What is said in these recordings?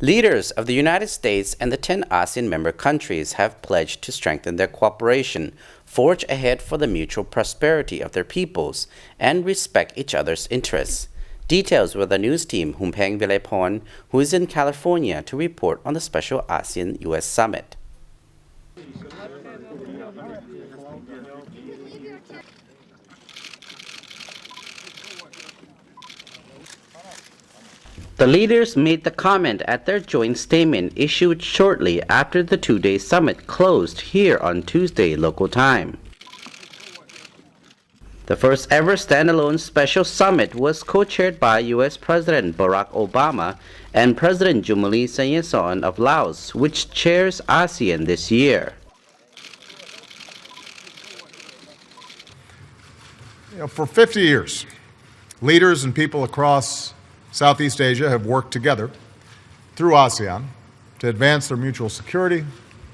Leaders of the United States and the 10 ASEAN member countries have pledged to strengthen their cooperation, forge ahead for the mutual prosperity of their peoples, and respect each other's interests. Details with the news team Houmphaeng Vilayphone, who is in California to report on the Special ASEAN-US Summit. The leaders made the comment at their joint statement issued shortly after the two-day summit closed here on Tuesday local time. The first ever standalone special summit was co-chaired by U.S. President Barack Obama and President Choummly Sayasone of Laos, which chairs ASEAN this year. For 50 years, leaders and people across Southeast Asia have worked together through ASEAN to advance their mutual security,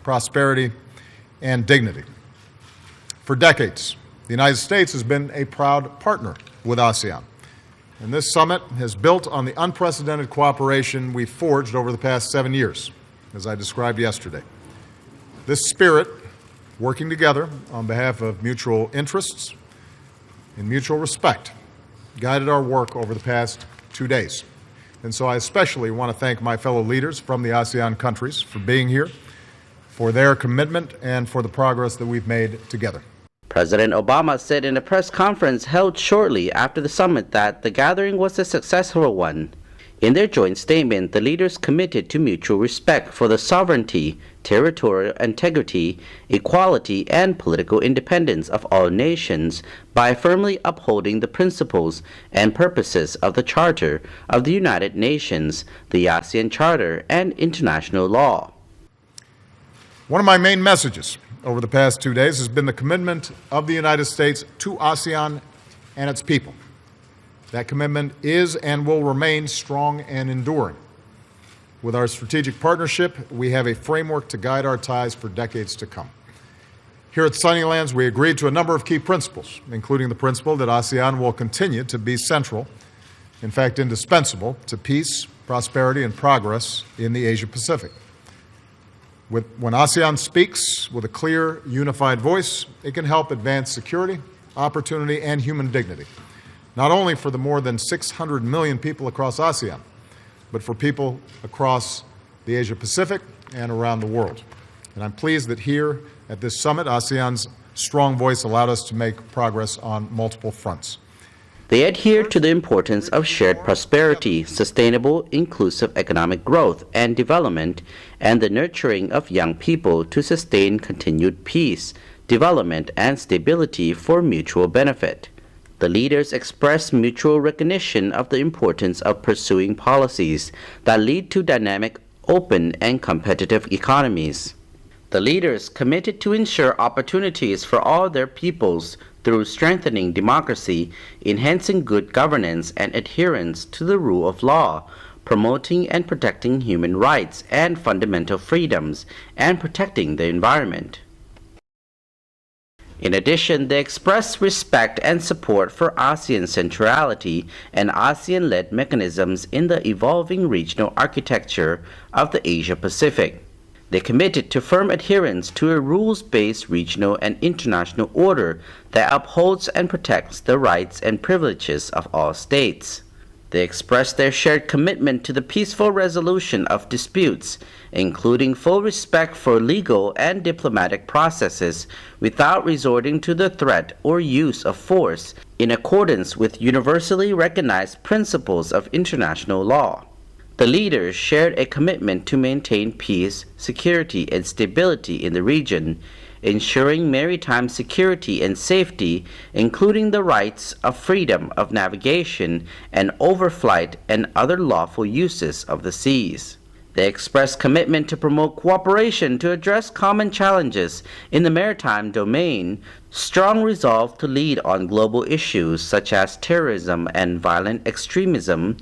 prosperity, and dignity. For decades, the United States has been a proud partner with ASEAN, and this summit has built on the unprecedented cooperation we forged over the past 7 years, as I described yesterday. This spirit, working together on behalf of mutual interests and mutual respect, guided our work over the past 2 days. And so I especially want to thank my fellow leaders from the ASEAN countries for being here, for their commitment, and for the progress that we've made together. President Obama said in a press conference held shortly after the summit that the gathering was a successful one. In their joint statement, the leaders committed to mutual respect for the sovereignty, territorial integrity, equality, and political independence of all nations by firmly upholding the principles and purposes of the Charter of the United Nations, the Asean Charter, and international law. One of my main messages over the past 2 days has been the commitment of the United States to ASEAN and its people. That commitment is and will remain strong and enduring. With our strategic partnership, we have a framework to guide our ties for decades to come. Here at Sunnylands, we agreed to a number of key principles, including the principle that ASEAN will continue to be central, in fact indispensable, to peace, prosperity, and progress in the Asia-Pacific. When ASEAN speaks with a clear, unified voice, it can help advance security, opportunity, and human dignity, not only for the more than 600 million people across ASEAN, but for people across the Asia-Pacific and around the world. And I'm pleased that here at this summit, ASEAN's strong voice allowed us to make progress on multiple fronts. They adhere to the importance of shared prosperity, sustainable, inclusive economic growth and development, and the nurturing of young people to sustain continued peace, development, and stability for mutual benefit. The leaders expressed mutual recognition of the importance of pursuing policies that lead to dynamic, open, and competitive economies. The leaders committed to ensure opportunities for all their peoples through strengthening democracy, enhancing good governance, and adherence to the rule of law, promoting and protecting human rights and fundamental freedoms, and protecting the environment. In addition, they expressed respect and support for ASEAN centrality and ASEAN-led mechanisms in the evolving regional architecture of the Asia-Pacific. They committed to firm adherence to a rules-based regional and international order that upholds and protects the rights and privileges of all states. They expressed their shared commitment to the peaceful resolution of disputes, including full respect for legal and diplomatic processes without resorting to the threat or use of force in accordance with universally recognized principles of international law. The leaders shared a commitment to maintain peace, security, and stability in the region, ensuring maritime security and safety, including the rights of freedom of navigation and overflight and other lawful uses of the seas. They expressed commitment to promote cooperation to address common challenges in the maritime domain, strong resolve to lead on global issues such as terrorism and violent extremism,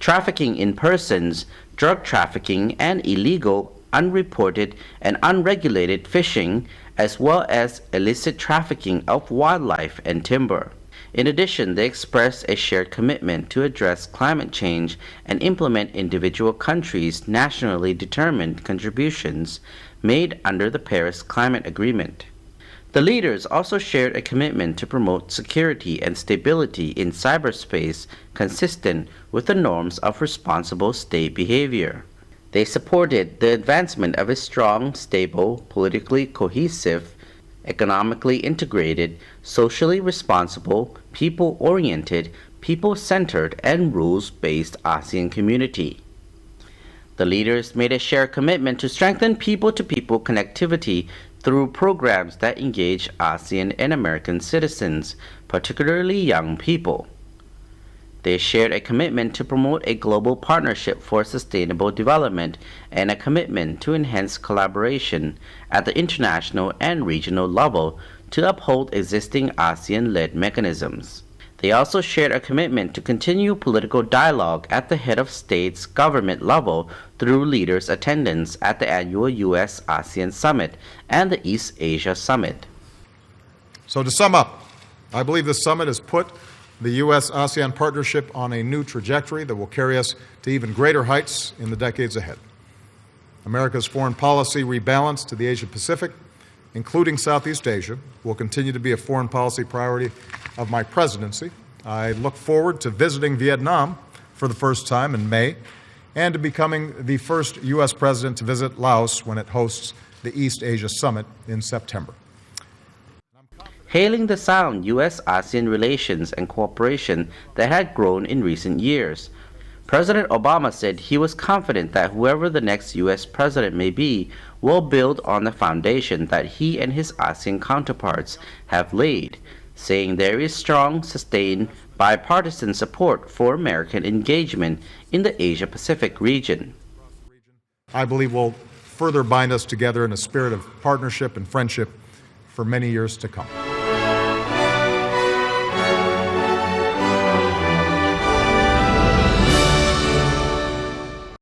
trafficking in persons, drug trafficking, and illegal, unreported, and unregulated fishing, as well as illicit trafficking of wildlife and timber. In addition, they expressed a shared commitment to address climate change and implement individual countries' nationally determined contributions made under the Paris Climate Agreement. The leaders also shared a commitment to promote security and stability in cyberspace consistent with the norms of responsible state behavior. They supported the advancement of a strong, stable, politically cohesive, economically integrated, socially responsible, people-oriented, people-centered, and rules-based ASEAN community. The leaders made a shared commitment to strengthen people-to-people connectivity through programs that engage ASEAN and American citizens, particularly young people. They shared a commitment to promote a global partnership for sustainable development and a commitment to enhance collaboration at the international and regional level to uphold existing ASEAN-led mechanisms. They also shared a commitment to continue political dialogue at the head of state's government level through leaders' attendance at the annual US-ASEAN Summit and the East Asia Summit. So to sum up, I believe this summit has put the U.S.-ASEAN partnership on a new trajectory that will carry us to even greater heights in the decades ahead. America's foreign policy rebalance to the Asia-Pacific, including Southeast Asia, will continue to be a foreign policy priority of my presidency. I look forward to visiting Vietnam for the first time in May and to becoming the first U.S. president to visit Laos when it hosts the East Asia Summit in September. Hailing the sound U.S.-ASEAN relations and cooperation that had grown in recent years, President Obama said he was confident that whoever the next U.S. president may be will build on the foundation that he and his ASEAN counterparts have laid, saying there is strong, sustained, bipartisan support for American engagement in the Asia-Pacific region. I believe will further bind us together in a spirit of partnership and friendship for many years to come.